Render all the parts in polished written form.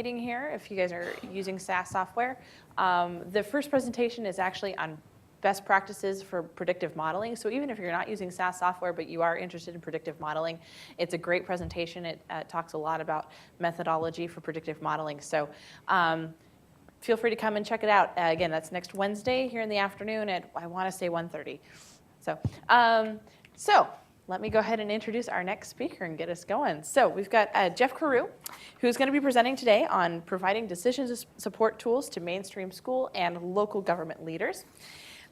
Here if you guys are using SaaS software. The first presentation is actually on best practices for predictive modeling. So even if you're not using SaaS software, but you are interested in predictive modeling, it's a great presentation. It talks a lot about methodology for predictive modeling. So feel free to come and check it out. Again, that's next Wednesday here in the afternoon at, I want to say 1:30. So let me go ahead and introduce our next speaker and get us going. So we've got Jeff Carew, who's going to be presenting today on providing decision support tools to mainstream school and local government leaders.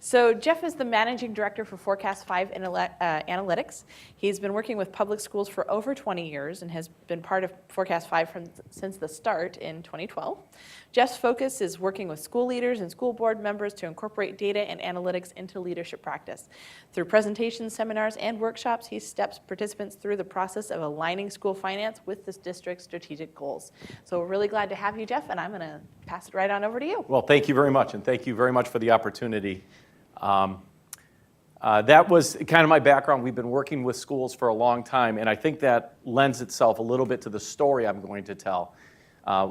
So Jeff is the managing director for Forecast 5 Analytics. He's been working with public schools for over 20 years and has been part of Forecast 5 since the start in 2012. Jeff's focus is working with school leaders and school board members to incorporate data and analytics into leadership practice. Through presentations, seminars, and workshops, he steps participants through the process of aligning school finance with this district's strategic goals. So we're really glad to have you, Jeff, and I'm going to pass it right on over to you. Well, thank you very much, and thank you very much for the opportunity. That was kind of my background. We've been working with schools for a long time, and I think that lends itself a little bit to the story I'm going to tell.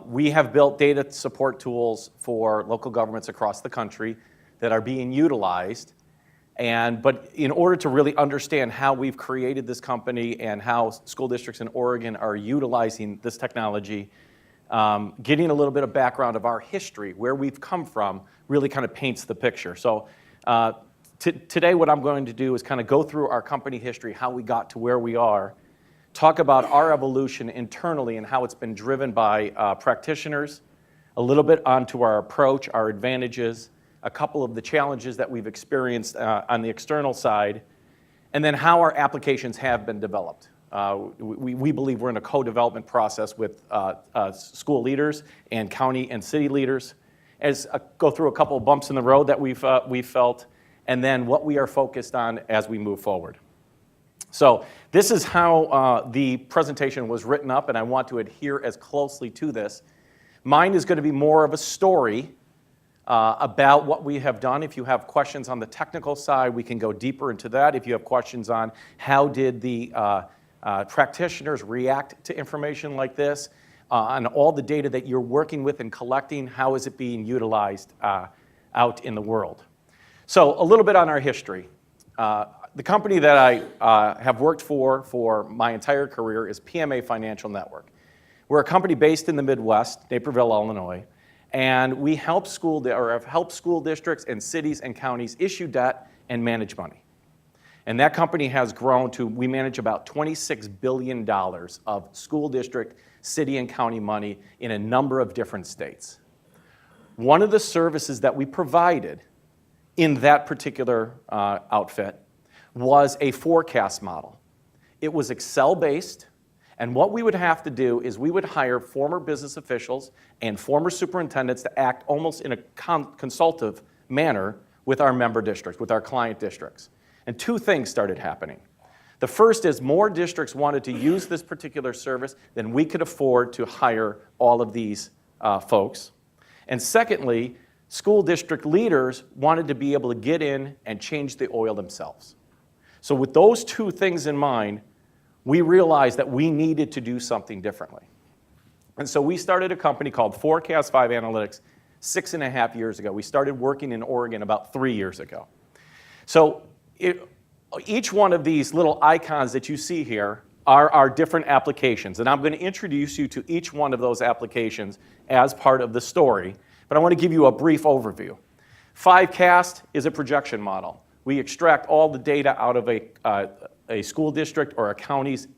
We have built data support tools for local governments across the country that are being utilized, but in order to really understand how we've created this company and how school districts in Oregon are utilizing this technology, getting a little bit of background of our history, where we've come from, really kind of paints the picture. So today what I'm going to do is kind of go through our company history, how we got to where we are, talk about our evolution internally and how it's been driven by practitioners, a little bit onto our approach, our advantages, a couple of the challenges that we've experienced on the external side, and then how our applications have been developed. We believe we're in a co-development process with school leaders and county and city leaders. As go through a couple of bumps in the road that we've felt, and then what we are focused on as we move forward. So this is how the presentation was written up, and I want to adhere as closely to this. Mine is going to be more of a story about what we have done. If you have questions on the technical side, we can go deeper into that. If you have questions on how did the practitioners react to information like this, on all the data that you're working with and collecting, how is it being utilized out in the world? So a little bit on our history. The company that I have worked for my entire career is PMA Financial Network. We're a company based in the Midwest, Naperville, Illinois, and we help have helped school districts and cities and counties issue debt and manage money. And that company has grown to, we manage about $26 billion of school district, city and county money in a number of different states. One of the services that we provided in that particular outfit was a forecast model. It was Excel-based, and what we would have to do is we would hire former business officials and former superintendents to act almost in a consultative manner with our member districts, with our client districts. And two things started happening. The first is more districts wanted to use this particular service than we could afford to hire all of these folks. And secondly, school district leaders wanted to be able to get in and change the oil themselves. So with those two things in mind, we realized that we needed to do something differently. And so we started a company called Forecast 5 Analytics 6.5 years ago. We started working in Oregon about 3 years ago. So each one of these little icons that you see here are our different applications, and I'm going to introduce you to each one of those applications as part of the story, but I want to give you a brief overview. 5Cast is a projection model. We extract all the data out of a school district or a county's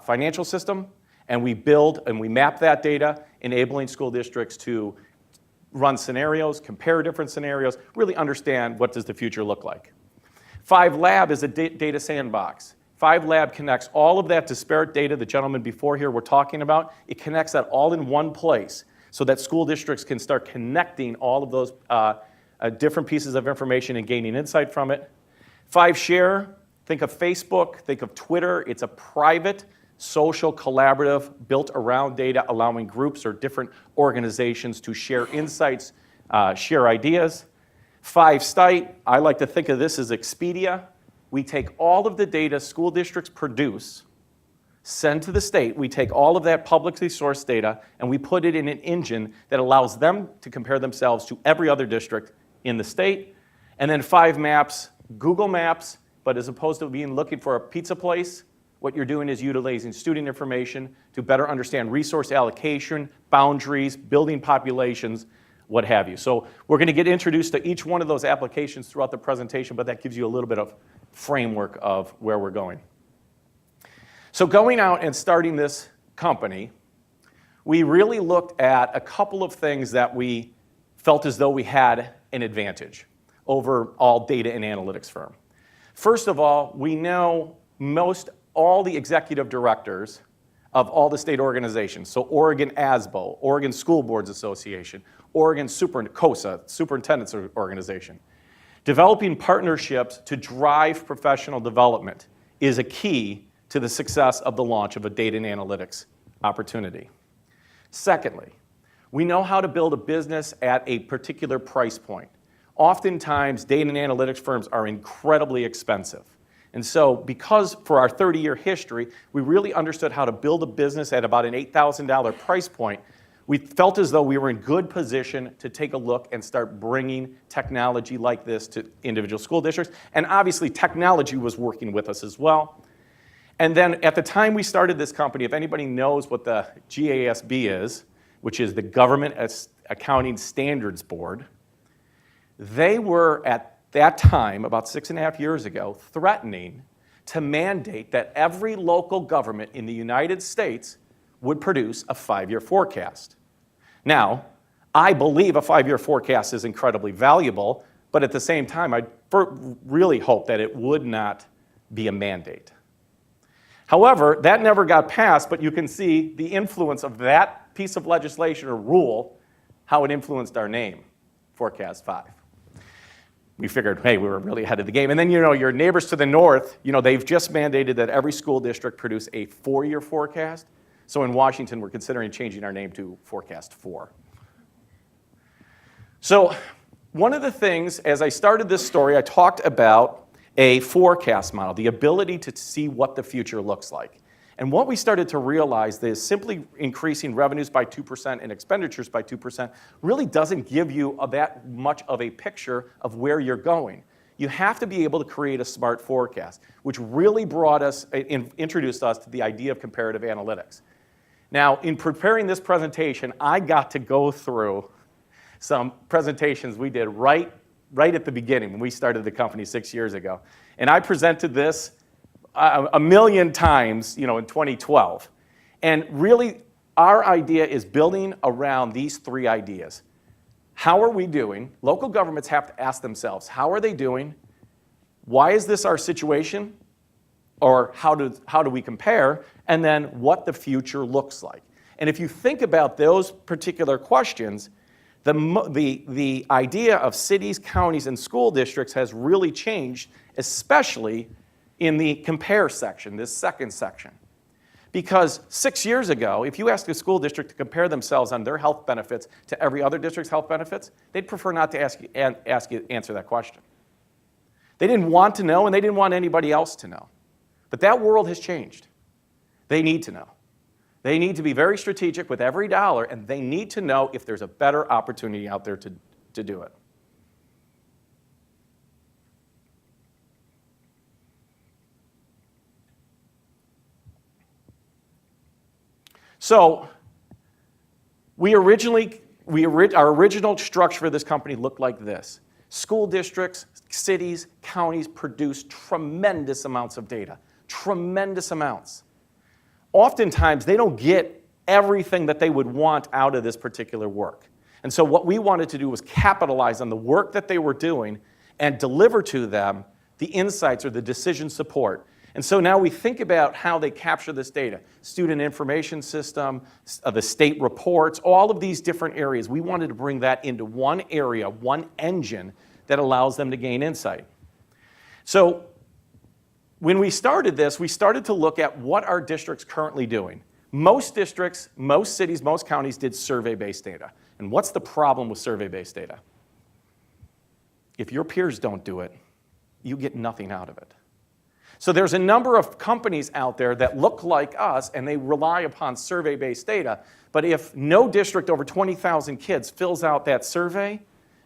financial system, and we build and we map that data, enabling school districts to run scenarios, compare different scenarios, really understand what does the future look like. 5Lab is a data sandbox. 5Lab connects all of that disparate data the gentleman before here were talking about. It connects that all in one place so that school districts can start connecting all of those different pieces of information and gaining insight from it. 5Share, think of Facebook, think of Twitter. It's a private, social, collaborative, built around data, allowing groups or different organizations to share insights, share ideas. 5Site, I like to think of this as Expedia. We take all of the data school districts produce, send to the state. We take all of that publicly sourced data and we put it in an engine that allows them to compare themselves to every other district in the state. And then 5 maps, Google Maps, but as opposed to looking for a pizza place, what you're doing is utilizing student information to better understand resource allocation, boundaries, building populations, what have you. So we're going to get introduced to each one of those applications throughout the presentation, but that gives you a little bit of framework of where we're going. So going out and starting this company, we really looked at a couple of things that we felt as though we had an advantage over all data and analytics firm. First of all, we know all the executive directors of all the state organizations. So Oregon ASBO, Oregon School Boards Association, Oregon COSA, Superintendent's Organization. Developing partnerships to drive professional development is a key to the success of the launch of a data and analytics opportunity. Secondly, we know how to build a business at a particular price point. Oftentimes, data and analytics firms are incredibly expensive. And so because for our 30-year history, we really understood how to build a business at about an $8,000 price point, we felt as though we were in good position to take a look and start bringing technology like this to individual school districts. And obviously, technology was working with us as well. And then at the time we started this company, if anybody knows what the GASB is, which is the Government Accounting Standards Board, they were at that time, about 6.5 years ago, threatening to mandate that every local government in the United States would produce a 5-year forecast. Now, I believe a 5-year forecast is incredibly valuable, but at the same time, I really hope that it would not be a mandate. However, that never got passed, but you can see the influence of that piece of legislation or rule, how it influenced our name, Forecast 5. We figured, hey, we were really ahead of the game. And then, your neighbors to the north, they've just mandated that every school district produce a 4-year forecast. So in Washington, we're considering changing our name to Forecast 4. So one of the things, as I started this story, I talked about a forecast model, the ability to see what the future looks like. And what we started to realize is simply increasing revenues by 2% and expenditures by 2% really doesn't give you that much of a picture of where you're going. You have to be able to create a smart forecast, which really introduced us to the idea of comparative analytics. Now, in preparing this presentation, I got to go through some presentations we did right at the beginning when we started the company 6 years ago. And I presented this a million times, in 2012. And really, our idea is building around these 3 ideas. How are we doing? Local governments have to ask themselves, how are they doing? Why is this our situation? Or how do we compare? And then what the future looks like. And if you think about those particular questions, the idea of cities, counties, and school districts has really changed, especially in the compare section, this second section. Because 6 years ago, if you asked a school district to compare themselves on their health benefits to every other district's health benefits, they'd prefer not to answer that question. They didn't want to know, and they didn't want anybody else to know. But that world has changed. They need to know. They need to be very strategic with every dollar, and they need to know if there's a better opportunity out there to do it. So our original structure for this company looked like this. School districts, cities, counties produce tremendous amounts of data, tremendous amounts. Oftentimes, they don't get everything that they would want out of this particular work. And so what we wanted to do was capitalize on the work that they were doing and deliver to them the insights or the decision support. And so now we think about how they capture this data. Student information system, the state reports, all of these different areas. We wanted to bring that into one area, one engine that allows them to gain insight. So when we started this, we started to look at what our districts currently doing. Most districts, most cities, most counties did survey-based data. And what's the problem with survey-based data? If your peers don't do it, you get nothing out of it. So there's a number of companies out there that look like us, and they rely upon survey-based data. But if no district over 20,000 kids fills out that survey,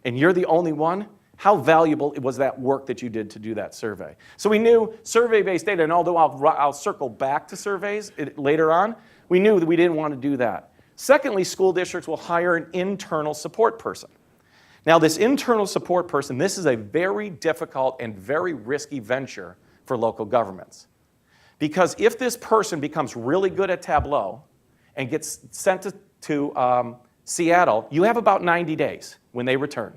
and you're the only one, how valuable was that work that you did to do that survey? So we knew survey-based data, and although I'll circle back to surveys later on, we knew that we didn't want to do that. Secondly, school districts will hire an internal support person. Now, this internal support person, this is a very difficult and very risky venture for local governments. Because if this person becomes really good at Tableau and gets sent to Seattle, you have about 90 days when they return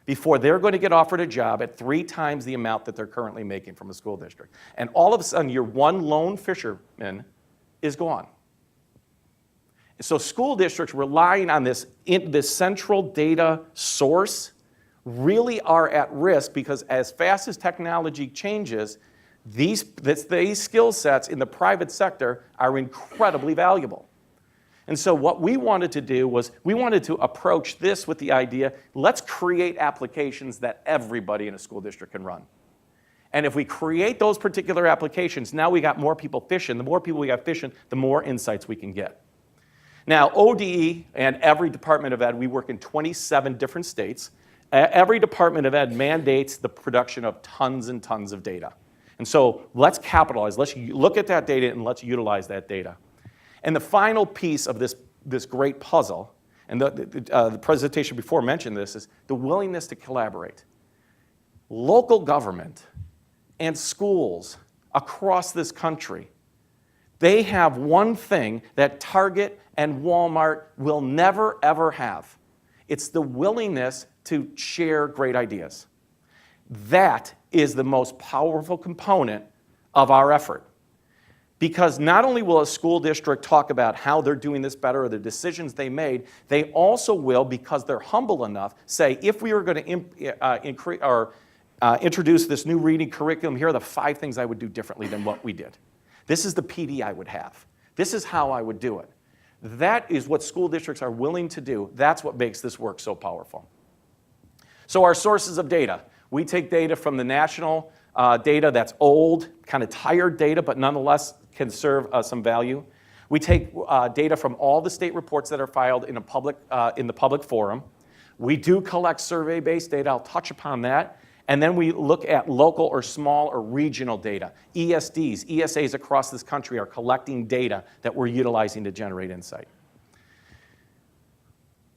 before they're going to get offered a job at 3 times the amount that they're currently making from a school district. And all of a sudden, your one lone fisherman is gone. So school districts relying on this central data source really are at risk because as fast as technology changes, these skill sets in the private sector are incredibly valuable. And so what we wanted to do was we wanted to approach this with the idea, let's create applications that everybody in a school district can run. And if we create those particular applications, now we got more people fishing. The more people we got fishing, the more insights we can get. Now, ODE and every Department of Ed, we work in 27 different states. Every Department of Ed mandates the production of tons and tons of data. And so let's capitalize, let's look at that data and let's utilize that data. And the final piece of this great puzzle, and the presentation before mentioned this, is the willingness to collaborate. Local government and schools across this country, they have one thing that Target and Walmart will never, ever have. It's the willingness to share great ideas. That is the most powerful component of our effort. Because not only will a school district talk about how they're doing this better or the decisions they made, they also will, because they're humble enough, say, if we were going to introduce this new reading curriculum, here are the 5 things I would do differently than what we did. This is the PD I would have. This is how I would do it. That is what school districts are willing to do. That's what makes this work so powerful. So our sources of data. We take data from the national data that's old, kind of tired data, but nonetheless can serve some value. We take data from all the state reports that are filed in the public forum. We do collect survey-based data. I'll touch upon that. And then we look at local or small or regional data. ESDs, ESAs across this country are collecting data that we're utilizing to generate insight.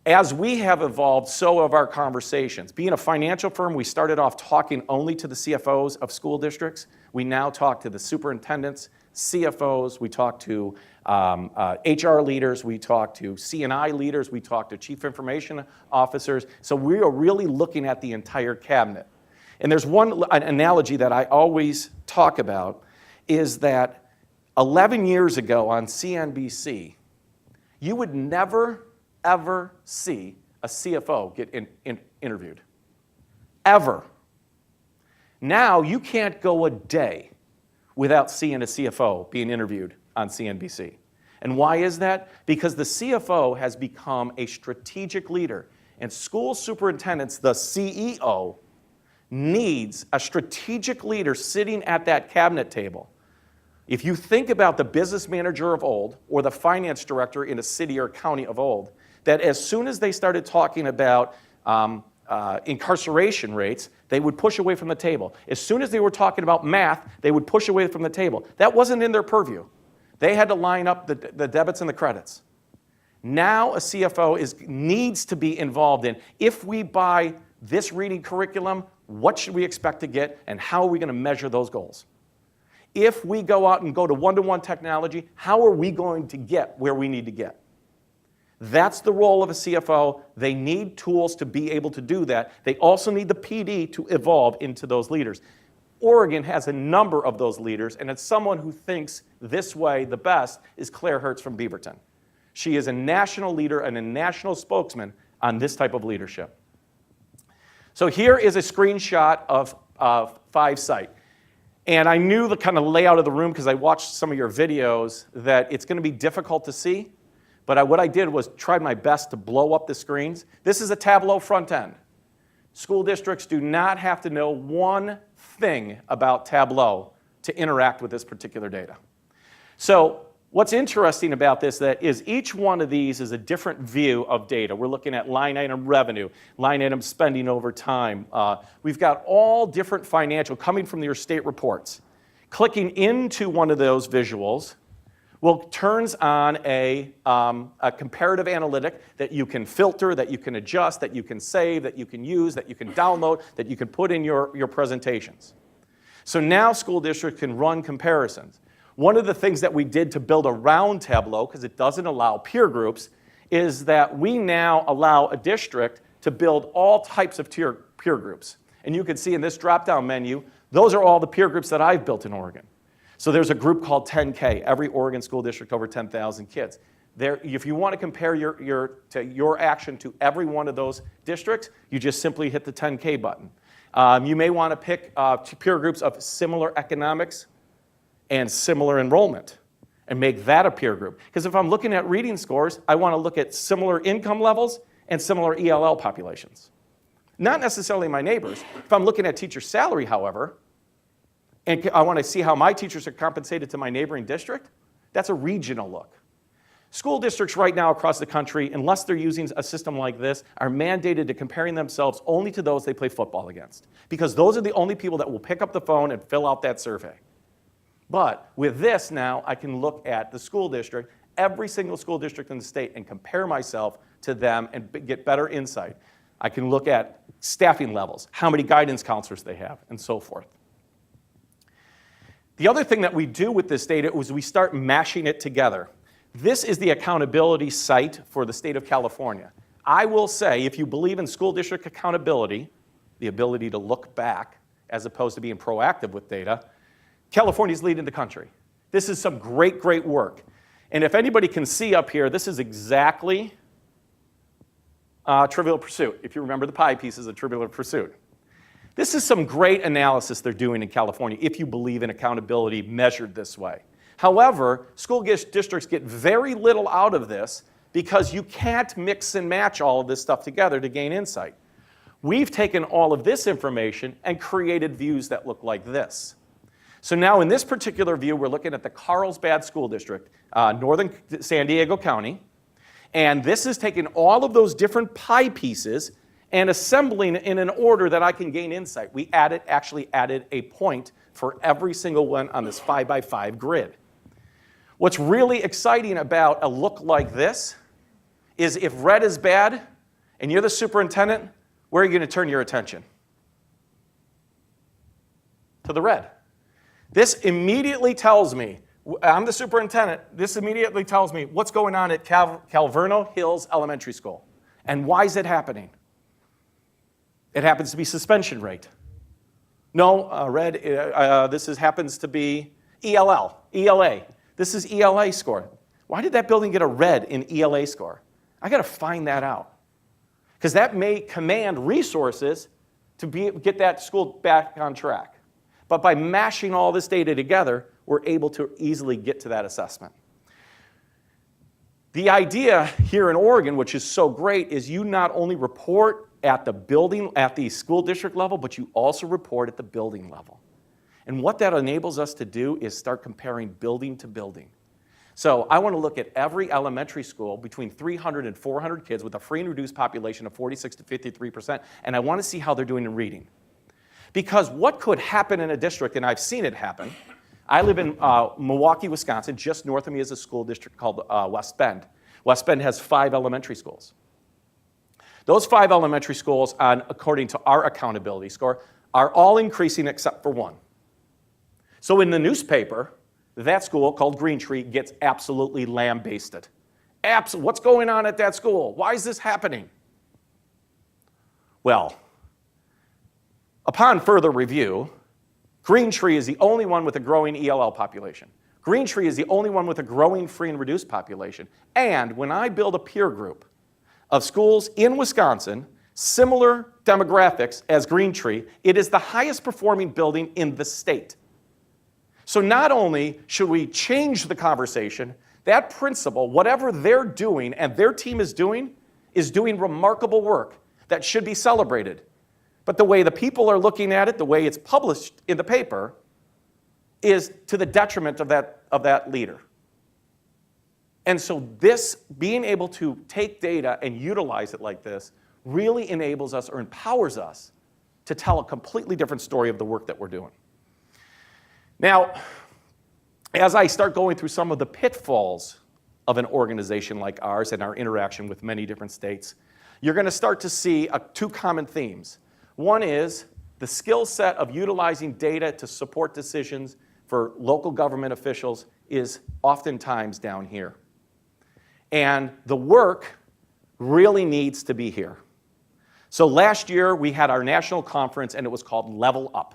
As we have evolved, so have our conversations. Being a financial firm, we started off talking only to the CFOs of school districts. We now talk to the superintendents, CFOs, we talk to HR leaders, we talk to C&I leaders, we talk to chief information officers. So we are really looking at the entire cabinet. And there's one analogy that I always talk about is that 11 years ago on CNBC, you would never, ever see a CFO get interviewed. Ever. Now you can't go a day without seeing a CFO being interviewed on CNBC. And why is that? Because the CFO has become a strategic leader. And school superintendents, the CEO, needs a strategic leader sitting at that cabinet table. If you think about the business manager of old or the finance director in a city or county of old, that as soon as they started talking about incarceration rates, they would push away from the table. As soon as they were talking about math, they would push away from the table. That wasn't in their purview. They had to line up the debits and the credits. Now a CFO needs to be involved in, if we buy this reading curriculum, what should we expect to get, and how are we going to measure those goals? If we go out and go to one-to-one technology, how are we going to get where we need to get? That's the role of a CFO. They need tools to be able to do that. They also need the PD to evolve into those leaders. Oregon has a number of those leaders, and it's someone who thinks this way the best is Claire Hertz from Beaverton. She is a national leader and a national spokesman on this type of leadership. So here is a screenshot of 5Site. And I knew the kind of layout of the room because I watched some of your videos that it's going to be difficult to see. But what I did was tried my best to blow up the screens. This is a Tableau front end. School districts do not have to know one thing about Tableau to interact with this particular data. So what's interesting about this is each one of these is a different view of data. We're looking at line item revenue, line item spending over time. We've got all different financial coming from your state reports. Clicking into one of those visuals turns on a comparative analytic that you can filter, that you can adjust, that you can save, that you can use, that you can download, that you can put in your presentations. So now school districts can run comparisons. One of the things that we did to build around Tableau, because it doesn't allow peer groups, is that we now allow a district to build all types of peer groups. And you can see in this drop-down menu, those are all the peer groups that I've built in Oregon. So there's a group called 10K, every Oregon school district over 10,000 kids. If you want to compare your action to every one of those districts, you just simply hit the 10K button. You may want to pick peer groups of similar economics and similar enrollment and make that a peer group. Because if I'm looking at reading scores, I want to look at similar income levels and similar ELL populations. Not necessarily my neighbors. If I'm looking at teacher salary, however, and I want to see how my teachers are compensated to my neighboring district, that's a regional look. School districts right now across the country, unless they're using a system like this, are mandated to comparing themselves only to those they play football against. Because those are the only people that will pick up the phone and fill out that survey. But with this now, I can look at the school district, every single school district in the state, and compare myself to them and get better insight. I can look at staffing levels, how many guidance counselors they have, and so forth. The other thing that we do with this data is we start mashing it together. This is the accountability site for the state of California. I will say, if you believe in school district accountability, the ability to look back as opposed to being proactive with data, California's leading the country. This is some great, great work. And if anybody can see up here, this is exactly Trivial Pursuit, if you remember the pie pieces of Trivial Pursuit. This is some great analysis they're doing in California, if you believe in accountability measured this way. However, school districts get very little out of this because you can't mix and match all of this stuff together to gain insight. We've taken all of this information and created views that look like this. So now in this particular view, we're looking at the Carlsbad School District, northern San Diego County. And this is taking all of those different pie pieces and assembling in an order that I can gain insight. We actually added a point for every single one on this 5x5 grid. What's really exciting about a look like this is if red is bad and you're the superintendent, where are you going to turn your attention? To the red. This immediately tells me, I'm the superintendent, this immediately tells me what's going on at Calverno Hills Elementary School. And why is it happening? It happens to be suspension rate. No, red, this happens to be ELA. This is ELA score. Why did that building get a red in ELA score? I got to find that out. Because that may command resources to get that school back on track. But by mashing all this data together, we're able to easily get to that assessment. The idea here in Oregon, which is so great, is you not only report at the school district level, but you also report at the building level. And what that enables us to do is start comparing building to building. So I want to look at every elementary school between 300 and 400 kids with a free and reduced population of 46 to 53%, and I want to see how they're doing in reading. Because what could happen in a district, and I've seen it happen, I live in Milwaukee, Wisconsin. Just north of me is a school district called West Bend. West Bend has 5 elementary schools. Those 5 elementary schools, according to our accountability score, are all increasing except for one. So in the newspaper, that school, called Green Tree, gets absolutely lambasted. What's going on at that school? Why is this happening? Well, upon further review, Green Tree is the only one with a growing ELL population. Green Tree is the only one with a growing free and reduced population. And when I build a peer group of schools in Wisconsin, similar demographics as Green Tree, it is the highest performing building in the state. So not only should we change the conversation, that principal, whatever they're doing and their team is doing remarkable work that should be celebrated. But the way the people are looking at it, the way it's published in the paper, is to the detriment of that leader. And so this, being able to take data and utilize it like this, really enables us or empowers us to tell a completely different story of the work that we're doing. Now, as I start going through some of the pitfalls of an organization like ours and our interaction with many different states, you're going to start to see two common themes. One is the skill set of utilizing data to support decisions for local government officials is oftentimes down here. And the work really needs to be here. So last year, we had our national conference, and it was called Level Up.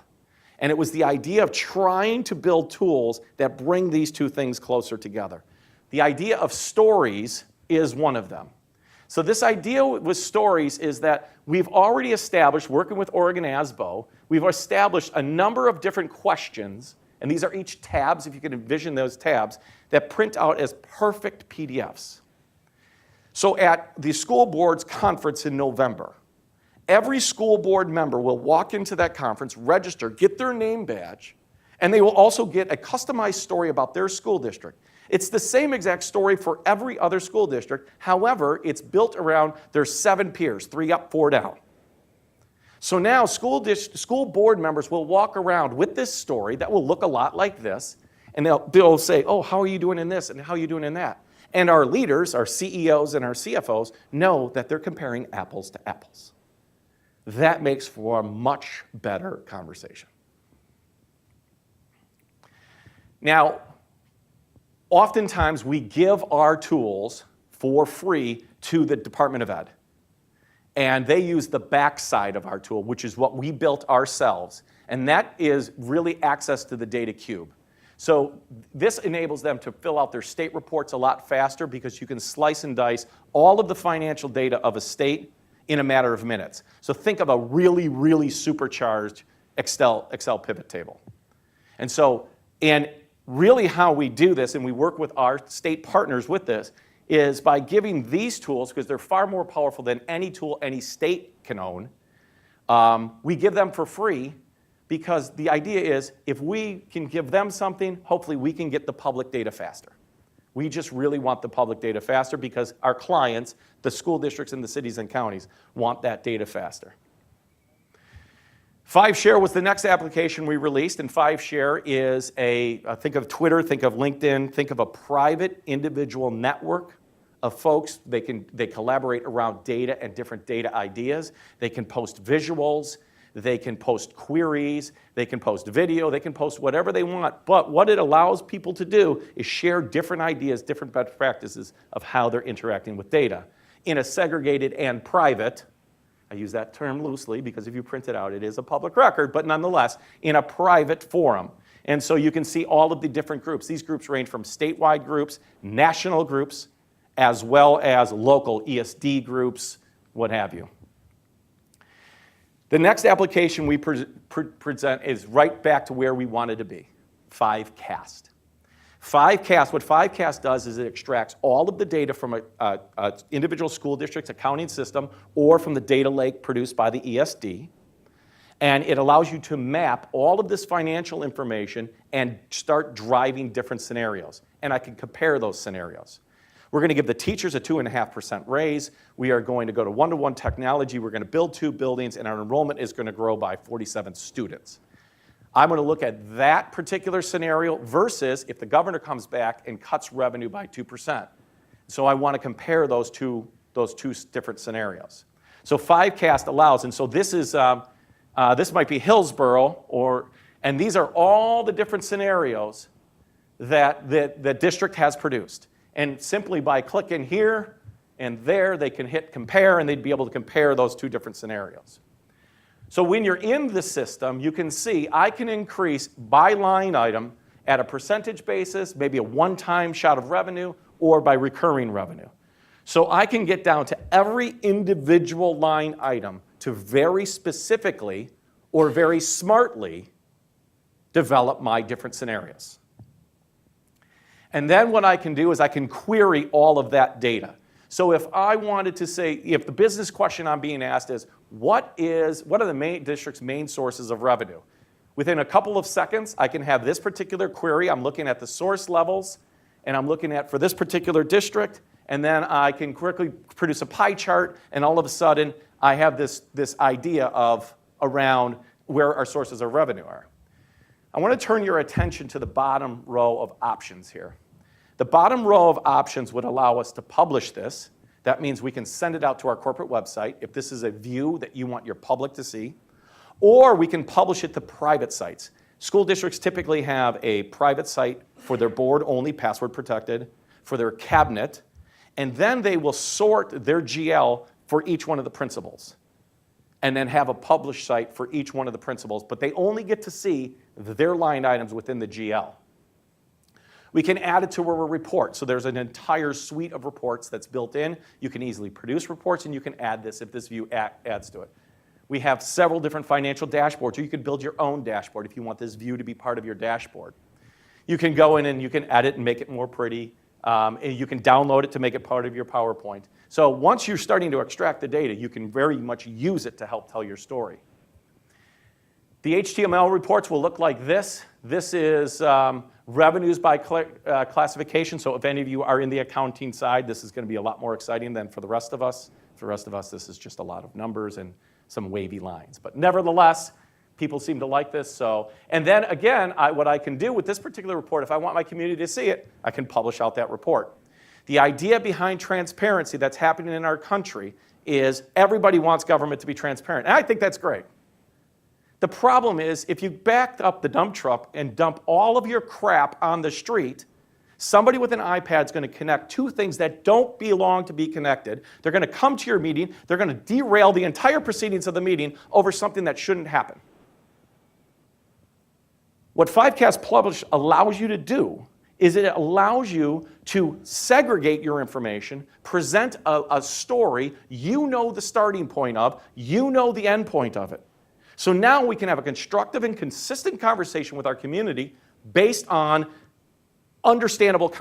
And it was the idea of trying to build tools that bring these two things closer together. The idea of stories is one of them. So this idea with stories is that we've already established, working with Oregon ASBO, we've established a number of different questions, and these are each tabs, if you can envision those tabs, that print out as perfect PDFs. So at the school board's conference in November, every school board member will walk into that conference, register, get their name badge, and they will also get a customized story about their school district. It's the same exact story for every other school district. However, it's built around their 7 peers, 3 up, 4 down. So now school board members will walk around with this story that will look a lot like this, and they'll say, oh, how are you doing in this and how are you doing in that? And our leaders, our CEOs and our CFOs, know that they're comparing apples to apples. That makes for a much better conversation. Now, oftentimes we give our tools for free to the Department of Ed. And they use the backside of our tool, which is what we built ourselves. And that is really access to the data cube. So this enables them to fill out their state reports a lot faster because you can slice and dice all of the financial data of a state in a matter of minutes. So think of a really, really supercharged Excel pivot table. And really how we do this, and we work with our state partners with this, is by giving these tools, because they're far more powerful than any tool any state can own, we give them for free because the idea is if we can give them something, hopefully we can get the public data faster. We just really want the public data faster because our clients, the school districts and the cities and counties, want that data faster. 5Share was the next application we released, and 5Share is think of Twitter, think of LinkedIn, think of a private individual network of folks. They collaborate around data and different data ideas. They can post visuals, they can post queries, they can post video, they can post whatever they want. But what it allows people to do is share different ideas, different best practices of how they're interacting with data in a segregated and private, I use that term loosely because if you print it out, it is a public record, but nonetheless, in a private forum. And so you can see all of the different groups. These groups range from statewide groups, national groups, as well as local ESD groups, what have you. The next application we present is right back to where we wanted to be, 5Cast. 5Cast, what 5Cast does is it extracts all of the data from an individual school district's accounting system or from the data lake produced by the ESD, and it allows you to map all of this financial information and start driving different scenarios. And I can compare those scenarios. We're going to give the teachers a 2.5% raise. We are going to go to one-to-one technology. We're going to build 2 buildings, and our enrollment is going to grow by 47 students. I'm going to look at that particular scenario versus if the governor comes back and cuts revenue by 2%. So I want to compare those two different scenarios. So 5Cast allows, and so this is this might be Hillsborough, and these are all the different scenarios that the district has produced. And simply by clicking here and there, they can hit compare, and they'd be able to compare those 2 different scenarios. So when you're in the system, you can see I can increase by line item at a percentage basis, maybe a one-time shot of revenue, or by recurring revenue. So I can get down to every individual line item to very specifically or very smartly develop my different scenarios. And then what I can do is I can query all of that data. So if I wanted to say, if the business question I'm being asked is, what are the district's main sources of revenue? Within a couple of seconds, I can have this particular query. I'm looking at the source levels, and I'm looking at for this particular district, and then I can quickly produce a pie chart, and all of a sudden, I have this idea of around where our sources of revenue are. I want to turn your attention to the bottom row of options here. The bottom row of options would allow us to publish this. That means we can send it out to our corporate website if this is a view that you want your public to see. Or we can publish it to private sites. School districts typically have a private site for their board only, password protected, for their cabinet, and then they will sort their GL for each one of the principals, and then have a published site for each one of the principals, but they only get to see their line items within the GL. We can add it to a report, so there's an entire suite of reports that's built in. You can easily produce reports, and you can add this if this view adds to it. We have several different financial dashboards, or you could build your own dashboard if you want this view to be part of your dashboard. You can go in and you can edit and make it more pretty. And you can download it to make it part of your PowerPoint. So once you're starting to extract the data, you can very much use it to help tell your story. The HTML reports will look like this. This is revenues by classification. So if any of you are in the accounting side, this is going to be a lot more exciting than for the rest of us. For the rest of us, this is just a lot of numbers and some wavy lines. But nevertheless, people seem to like this. So, and then again, what I can do with this particular report, if I want my community to see it, I can publish out that report. The idea behind transparency that's happening in our country is everybody wants government to be transparent. And I think that's great. The problem is if you backed up the dump truck and dump all of your crap on the street, somebody with an iPad is going to connect two things that don't belong to be connected. They're going to come to your meeting. They're going to derail the entire proceedings of the meeting over something that shouldn't happen. What 5Cast Publish allows you to do is it allows you to segregate your information, present a story you know the starting point of, you know the end point of it. So now we can have a constructive and consistent conversation with our community based on understandable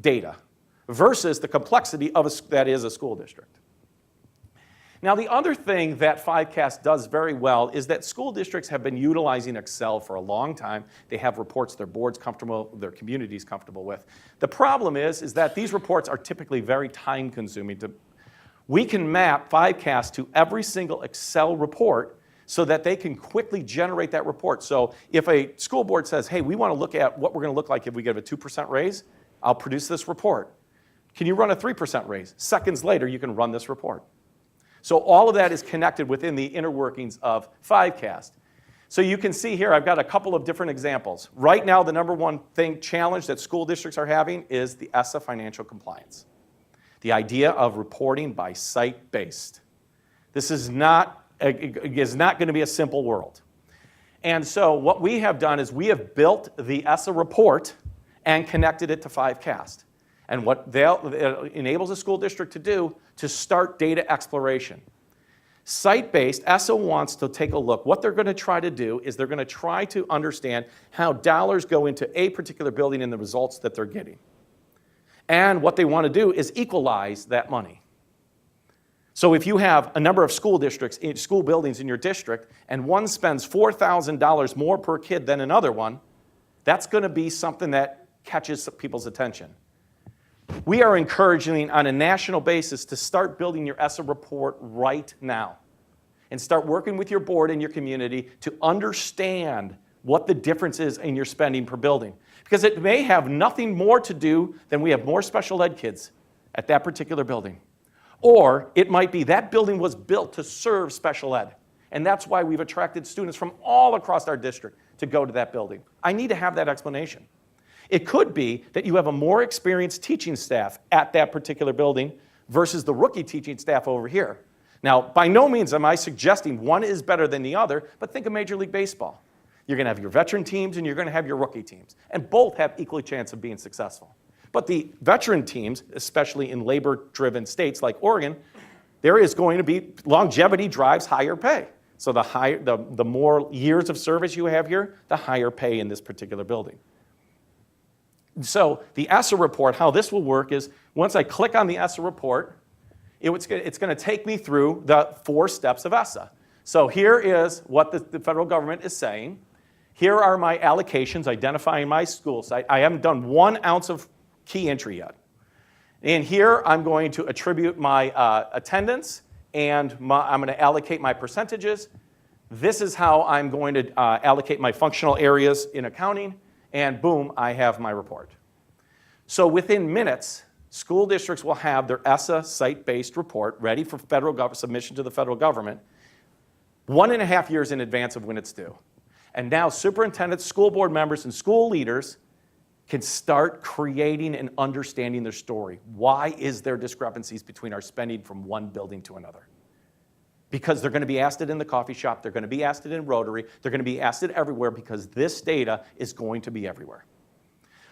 data versus the complexity of that is a school district. Now, the other thing that 5Cast does very well is that school districts have been utilizing Excel for a long time. They have reports their board's comfortable, their community's comfortable with. The problem is that these reports are typically very time-consuming. We can map 5Cast to every single Excel report so that they can quickly generate that report. So if a school board says, hey, we want to look at what we're going to look like if we give a 2% raise, I'll produce this report. Can you run a 3% raise? Seconds later, you can run this report. So all of that is connected within the inner workings of 5Cast. So you can see here, I've got a couple of different examples. Right now, the number one challenge that school districts are having is the ESSA financial compliance. The idea of reporting by site-based. This is not going to be a simple world. And so what we have done is we have built the ESSA report and connected it to 5Cast. And what it enables a school district to do to start data exploration. Site-based, ESSA wants to take a look. What they're going to try to do is they're going to try to understand how dollars go into a particular building and the results that they're getting. And what they want to do is equalize that money. So if you have a number of school districts, school buildings in your district, and one spends $4,000 more per kid than another one, that's going to be something that catches people's attention. We are encouraging on a national basis to start building your ESSA report right now and start working with your board and your community to understand what the difference is in your spending per building. Because it may have nothing more to do than we have more special ed kids at that particular building. Or it might be that building was built to serve special ed. And that's why we've attracted students from all across our district to go to that building. I need to have that explanation. It could be that you have a more experienced teaching staff at that particular building versus the rookie teaching staff over here. Now, by no means am I suggesting one is better than the other, but think of Major League Baseball. You're going to have your veteran teams and you're going to have your rookie teams, and both have equal chance of being successful. But the veteran teams, especially in labor-driven states like Oregon, there is going to be longevity drives higher pay. So the more years of service you have here, the higher pay in this particular building. So the ESSA report, how this will work is once I click on the ESSA report, it's going to take me through the 4 steps of ESSA. So here is what the federal government is saying. Here are my allocations identifying my school site. I haven't done 1 ounce of key entry yet. And here I'm going to attribute my attendance, and I'm going to allocate my percentages. This is how I'm going to allocate my functional areas in accounting, and boom, I have my report. So within minutes, school districts will have their ESSA site-based report ready for submission to the federal government 1.5 years in advance of when it's due. And now superintendents, school board members, and school leaders can start creating and understanding their story. Why is there discrepancies between our spending from one building to another? Because they're going to be asked it in the coffee shop, they're going to be asked it in Rotary, they're going to be asked it everywhere because this data is going to be everywhere.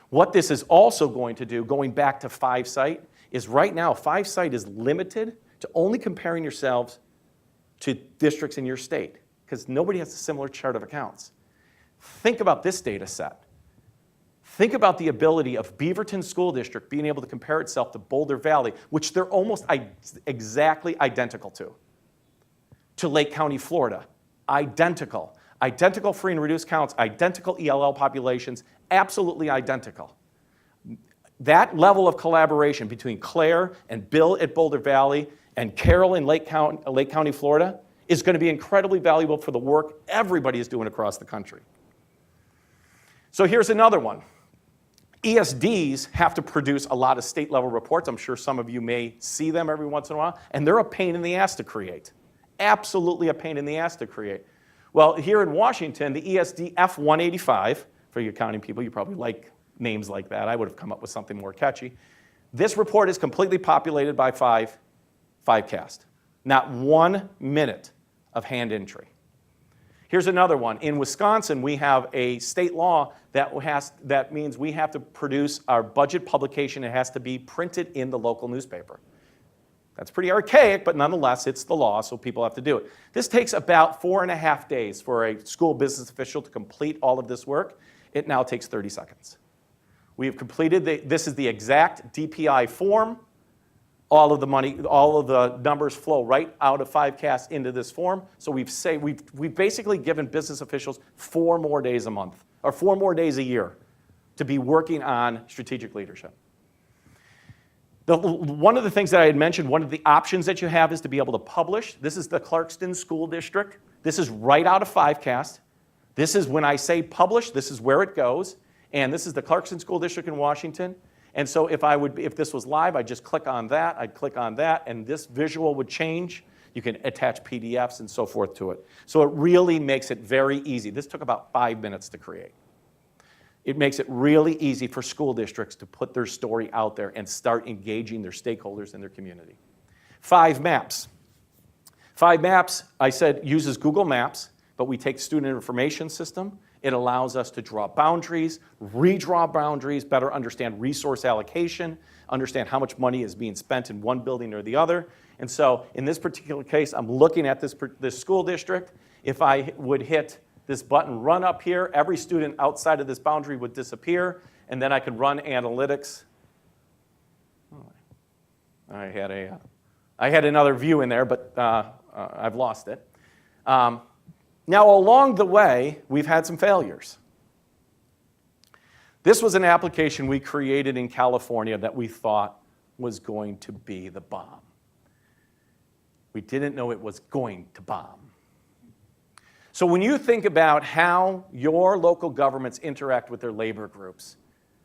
What this is also going to do, going back to 5-site, is right now 5-site is limited to only comparing yourselves to districts in your state because nobody has a similar chart of accounts. Think about this data set. Think about the ability of Beaverton School District being able to compare itself to Boulder Valley, which they're almost exactly identical to Lake County, Florida. Identical. Identical free and reduced counts, identical ELL populations, absolutely identical. That level of collaboration between Claire and Bill at Boulder Valley and Carol in Lake County, Florida, is going to be incredibly valuable for the work everybody is doing across the country. So here's another one. ESDs have to produce a lot of state-level reports. I'm sure some of you may see them every once in a while, and they're a pain in the ass to create. Absolutely a pain in the ass to create. Well, here in Washington, the ESD F185, for you accounting people, you probably like names like that. I would have come up with something more catchy. This report is completely populated by 5cast. Not 1 minute of hand entry. Here's another one. In Wisconsin, we have a state law that means we have to produce our budget publication. It has to be printed in the local newspaper. That's pretty archaic, but nonetheless, it's the law, so people have to do it. This takes about 4.5 days for a school business official to complete all of this work. It now takes 30 seconds. We have completed, this is the exact DPI form. All of the money, all of the numbers flow right out of 5cast into this form. So we've basically given business officials 4 more days a month, or 4 more days a year to be working on strategic leadership. One of the things that I had mentioned, one of the options that you have is to be able to publish. This is the Clarkston School District. This is right out of 5cast. This is when I say publish, this is where it goes. And this is the Clarkston School District in Washington. And so if this was live, I'd just click on that, I'd click on that, and this visual would change. You can attach PDFs and so forth to it. So it really makes it very easy. This took about 5 minutes to create. It makes it really easy for school districts to put their story out there and start engaging their stakeholders in their community. 5 maps. 5 maps, I said, uses Google Maps, but we take student information system. It allows us to draw boundaries, redraw boundaries, better understand resource allocation, understand how much money is being spent in one building or the other. And so in this particular case, I'm looking at this school district. If I would hit this button, run up here, every student outside of this boundary would disappear, and then I could run analytics. I had another view in there, but I've lost it. Now, along the way, we've had some failures. This was an application we created in California that we thought was going to be the bomb. We didn't know it was going to bomb. So when you think about how your local governments interact with their labor groups,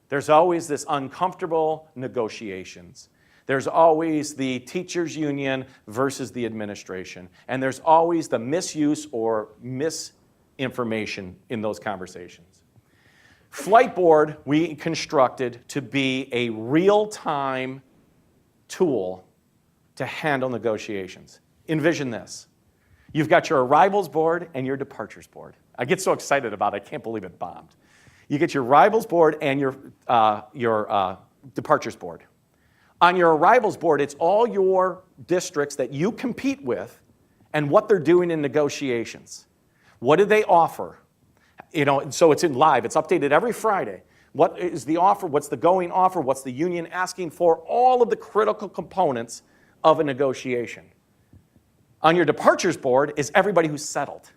there's always this uncomfortable negotiations. There's always the teachers' union versus the administration. And there's always the misuse or misinformation in those conversations. Flightboard, we constructed to be a real-time tool to handle negotiations. Envision this. You've got your arrivals board and your departures board. I get so excited about it, I can't believe it bombed. You get your arrivals board and your departures board. On your arrivals board, it's all your districts that you compete with and what they're doing in negotiations. What do they offer? So it's in live. It's updated every Friday. What is the offer? What's the going offer? What's the union asking for? All of the critical components of a negotiation. On your departures board is everybody who's settled.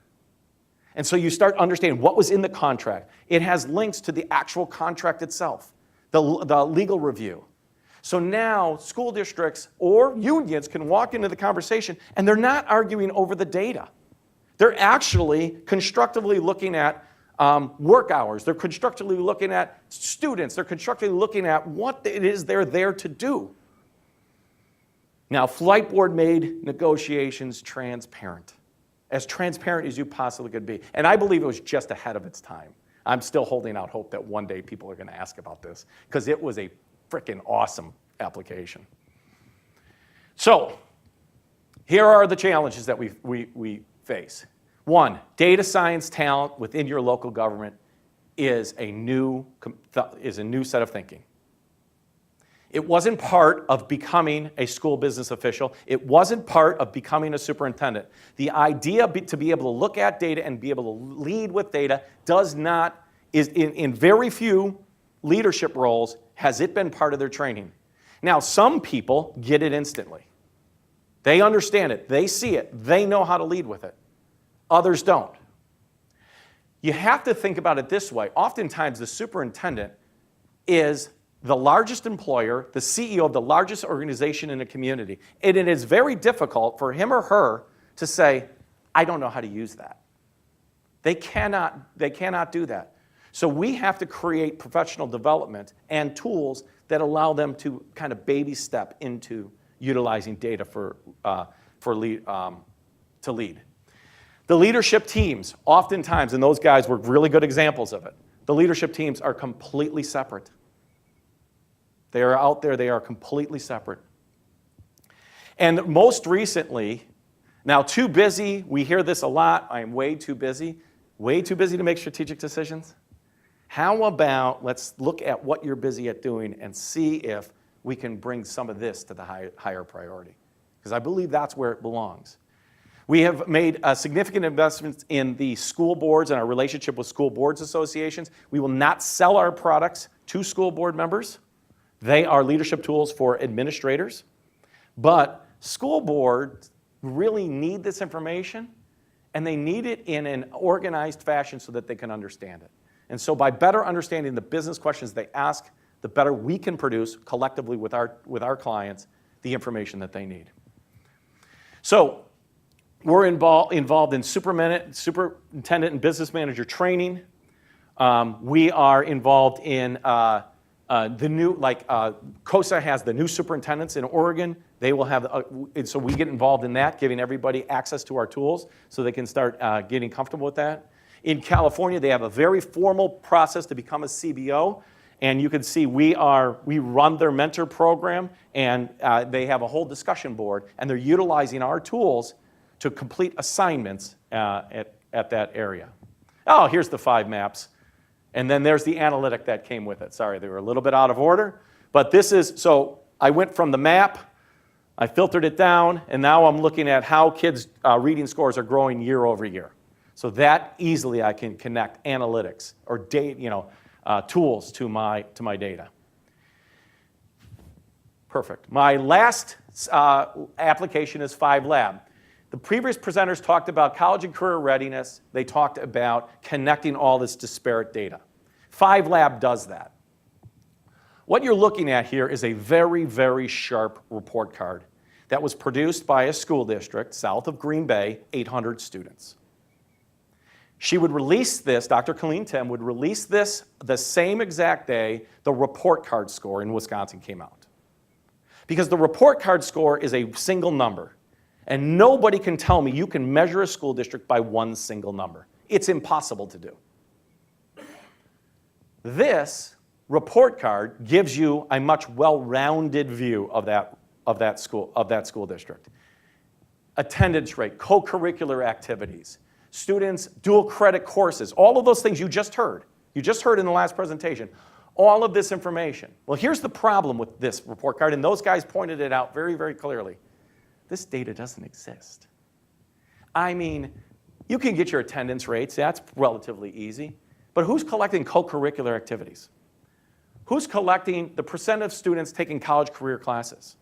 And so you start understanding what was in the contract. It has links to the actual contract itself, the legal review. So now school districts or unions can walk into the conversation and they're not arguing over the data. They're actually constructively looking at work hours. They're constructively looking at students. They're constructively looking at what it is they're there to do. Now, Flight Board made negotiations transparent as you possibly could be. And I believe it was just ahead of its time. I'm still holding out hope that one day people are going to ask about this because it was a freaking awesome application. So here are the challenges that we face. One, data science talent within your local government is a new set of thinking. It wasn't part of becoming a school business official. It wasn't part of becoming a superintendent. The idea to be able to look at data and be able to lead with data is in very few leadership roles has it been part of their training. Now, some people get it instantly. They understand it. They see it. They know how to lead with it. Others don't. You have to think about it this way. Oftentimes, the superintendent is the largest employer, the CEO of the largest organization in a community. And it is very difficult for him or her to say, I don't know how to use that. They cannot do that. So we have to create professional development and tools that allow them to kind of baby step into utilizing data to lead. The leadership teams, oftentimes, and those guys were really good examples of it, the leadership teams are completely separate. They are out there, they are completely separate. And most recently, now too busy, we hear this a lot, I am way too busy to make strategic decisions. How about let's look at what you're busy at doing and see if we can bring some of this to the higher priority. Because I believe that's where it belongs. We have made significant investments in the school boards and our relationship with school boards associations. We will not sell our products to school board members. They are leadership tools for administrators. But school boards really need this information, and they need it in an organized fashion so that they can understand it. And so by better understanding the business questions they ask, the better we can produce collectively with our clients the information that they need. So we're involved in superintendent and business manager training. We are involved in the new, COSA has the new superintendents in Oregon. They will have, so we get involved in that, giving everybody access to our tools so they can start getting comfortable with that. In California, they have a very formal process to become a CBO. And you can see we run their mentor program, and they have a whole discussion board, and they're utilizing our tools to complete assignments at that area. Oh, here's the 5 maps. And then there's the analytic that came with it. Sorry, they were a little bit out of order. But this is, so I went from the map, I filtered it down, and now I'm looking at how kids' reading scores are growing year over year. So that easily I can connect analytics or data, tools to my data. Perfect. My last application is 5Lab. The previous presenters talked about college and career readiness. They talked about connecting all this disparate data. 5Lab does that. What you're looking at here is a very, very sharp report card that was produced by a school district south of Green Bay, 800 students. She would release this, Dr. Colleen Tim would release this the same exact day the report card score in Wisconsin came out. Because the report card score is a single number. And nobody can tell me you can measure a school district by one single number. It's impossible to do. This report card gives you a much well-rounded view of that school district. Attendance rate, co-curricular activities, students' dual credit courses, all of those things you just heard. You just heard in the last presentation. All of this information. Well, here's the problem with this report card, and those guys pointed it out very, very clearly. This data doesn't exist. I mean, you can get your attendance rates. That's relatively easy. But who's collecting co-curricular activities? Who's collecting the percent of students taking college career classes?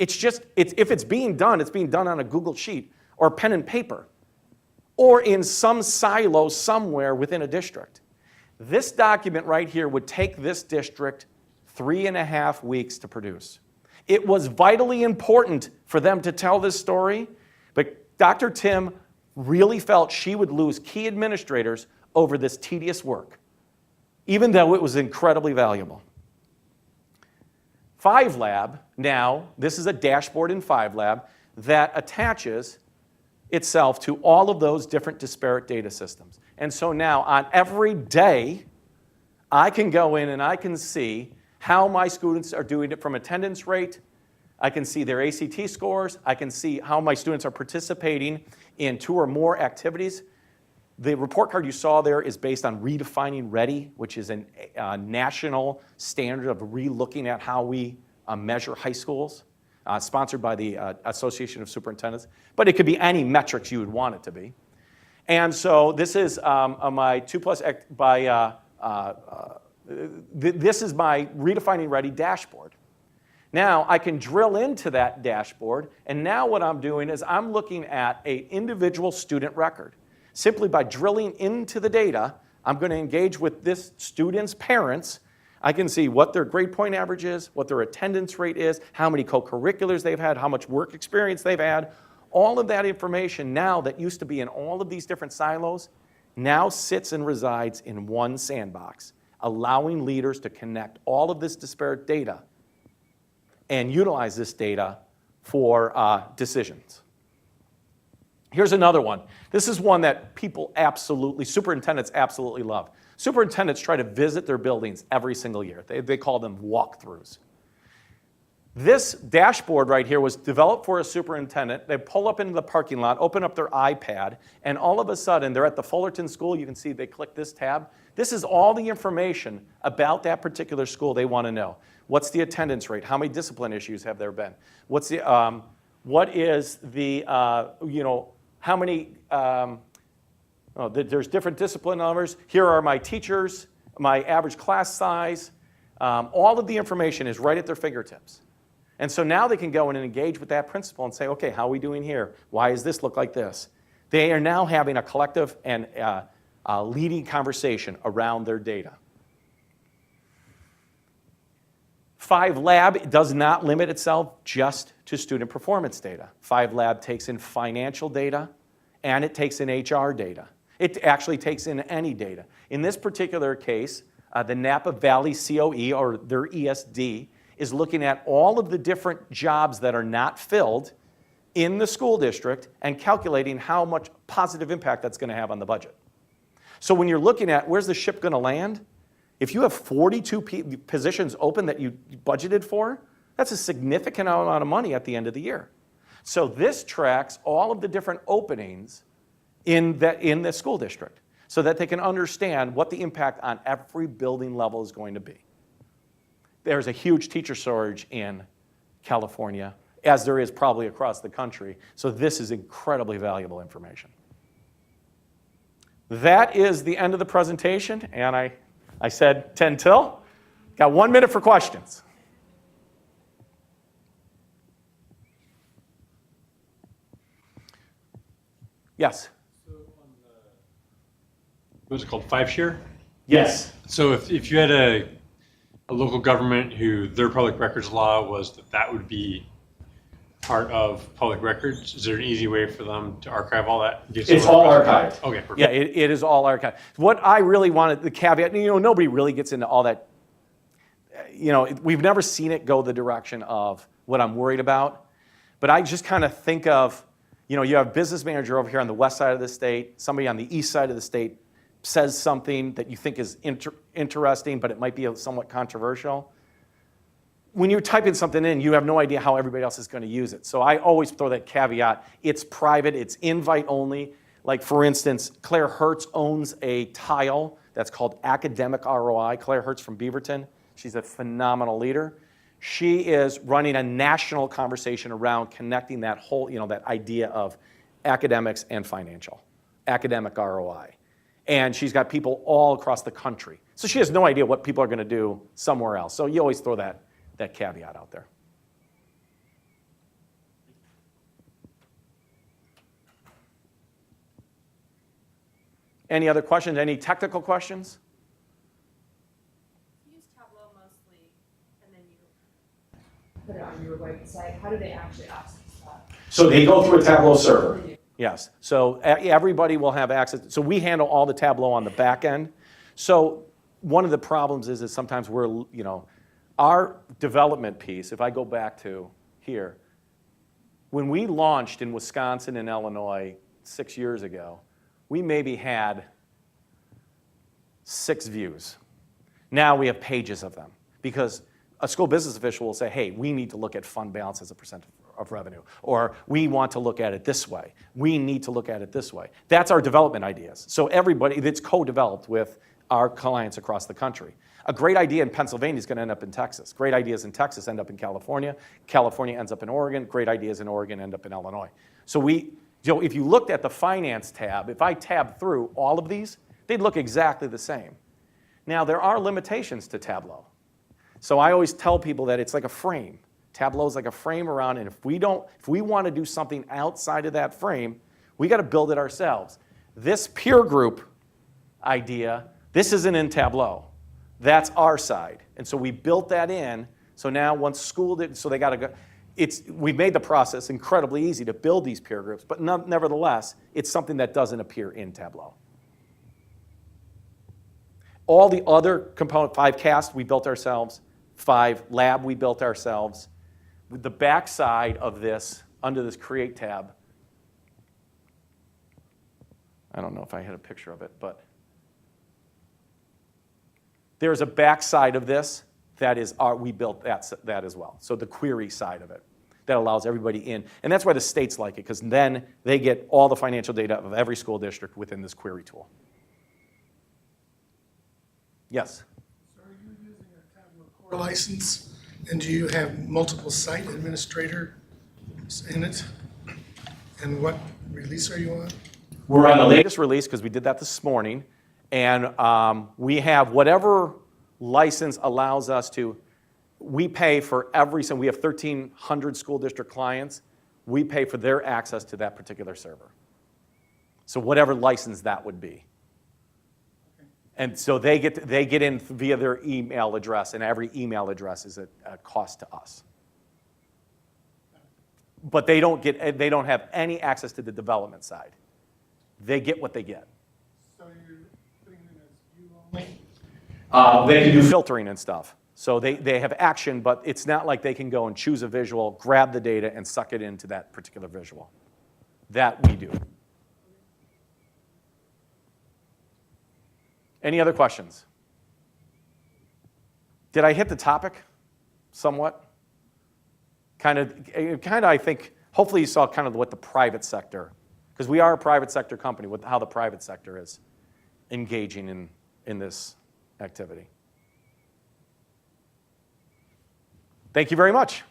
if it's being done, it's being done on a Google Sheet or pen and paper or in some silo somewhere within a district. This document right here would take this district 3.5 weeks to produce. It was vitally important for them to tell this story, but Dr. Tim really felt she would lose key administrators over this tedious work, even though it was incredibly valuable. 5Lab now, this is a dashboard in 5Lab that attaches itself to all of those different disparate data systems. And so now on every day, I can go in and I can see how my students are doing it from attendance rate. I can see their ACT scores. I can see how my students are participating in 2 or more activities. The report card you saw there is based on Redefining Ready, which is a national standard of re-looking at how we measure high schools, sponsored by the Association of Superintendents. But it could be any metrics you would want it to be. And so this is my 2+ by, this is my Redefining Ready dashboard. Now I can drill into that dashboard, and now what I'm doing is I'm looking at an individual student record. Simply by drilling into the data, I'm going to engage with this student's parents. I can see what their grade point average is, what their attendance rate is, how many co-curriculars they've had, how much work experience they've had. All of that information now that used to be in all of these different silos now sits and resides in one sandbox, allowing leaders to connect all of this disparate data and utilize this data for decisions. Here's another one. This is one that superintendents absolutely love. Superintendents try to visit their buildings every single year. They call them walkthroughs. This dashboard right here was developed for a superintendent. They pull up into the parking lot, open up their iPad, and all of a sudden, they're at the Fullerton School. You can see they click this tab. This is all the information about that particular school they want to know. What's the attendance rate? How many discipline issues have there been? What is the, how many, there's different discipline numbers. Here are my teachers, my average class size. All of the information is right at their fingertips. And so now they can go in and engage with that principal and say, okay, how are we doing here? Why does this look like this? They are now having a collective and leading conversation around their data. 5Lab does not limit itself just to student performance data. 5Lab takes in financial data, and it takes in HR data. It actually takes in any data. In this particular case, the Napa Valley COE, or their ESD, is looking at all of the different jobs that are not filled in the school district and calculating how much positive impact that's going to have on the budget. So when you're looking at where's the ship going to land, if you have 42 positions open that you budgeted for, that's a significant amount of money at the end of the year. So this tracks all of the different openings in the school district so that they can understand what the impact on every building level is going to be. There's a huge teacher shortage in California, as there is probably across the country. So this is incredibly valuable information. That is the end of the presentation, and I said 10 till. Got 1 minute for questions. Yes? So on what was it called, 5Share? Yes. So if you had a local government who their public records law was that would be part of public records, is there an easy way for them to archive all that? It's all archived. Okay, perfect. Yeah, it is all archived. What I really wanted, the caveat, nobody really gets into all that. We've never seen it go the direction of what I'm worried about. But I just kind of think of, you have a business manager over here on the west side of the state, somebody on the east side of the state says something that you think is interesting, but it might be somewhat controversial. When you're typing something in, you have no idea how everybody else is going to use it. So I always throw that caveat. It's private. It's invite only. Like, for instance, Claire Hertz owns a tile that's called Academic ROI. Claire Hertz from Beaverton. She's a phenomenal leader. She is running a national conversation around connecting that whole, that idea of academics and financial, academic ROI. And she's got people all across the country. So she has no idea what people are going to do somewhere else. So you always throw that caveat out there. Any other questions? Any technical questions? You use Tableau mostly, and then you put it on your website. How do they actually access that? So they go through a Tableau server. Yes. So everybody will have access. So we handle all the Tableau on the back end. So one of the problems is sometimes we're, our development piece, if I go back to here, when we launched in Wisconsin and Illinois 6 years ago, we maybe had 6 views. Now we have pages of them because a school business official will say, hey, we need to look at fund balance as a percent of revenue, or we want to look at it this way. We need to look at it this way. That's our development ideas. So everybody, it's co-developed with our clients across the country. A great idea in Pennsylvania is going to end up in Texas. Great ideas in Texas end up in California. California ends up in Oregon. Great ideas in Oregon end up in Illinois. So if you looked at the finance tab, if I tabbed through all of these, they'd look exactly the same. Now, there are limitations to Tableau. So I always tell people that it's like a frame. Tableau is like a frame around, and if we want to do something outside of that frame, we got to build it ourselves. This peer group idea, this isn't in Tableau. That's our side. And so we built that in. So now once school did, so they got to go. We made the process incredibly easy to build these peer groups, but nevertheless, it's something that doesn't appear in Tableau. All the other component, 5 cast, we built ourselves. 5 lab, we built ourselves. With the back side of this, under this Create tab, I don't know if I had a picture of it, but there's a back side of this that is we built that as well. So the query side of it that allows everybody in. And that's why the states like it, because then they get all the financial data of every school district within this query tool. Yes? So are you using a Tableau core license, and do you have multiple site administrators in it? And what release are you on? We're on the latest release because we did that this morning. And we have whatever license allows us to, we pay for so we have 1,300 school district clients. We pay for their access to that particular server. So whatever license that would be. And so they get in via their email address, and every email address is a cost to us. But they don't have any access to the development side. They get what they get. So you're putting it as view only? They can do filtering and stuff. So they have action, but it's not like they can go and choose a visual, grab the data, and suck it into that particular visual. That we do. Any other questions? Did I hit the topic somewhat? Kind of, I think, hopefully you saw kind of what the private sector, because we are a private sector company, with how the private sector is engaging in this activity. Thank you very much.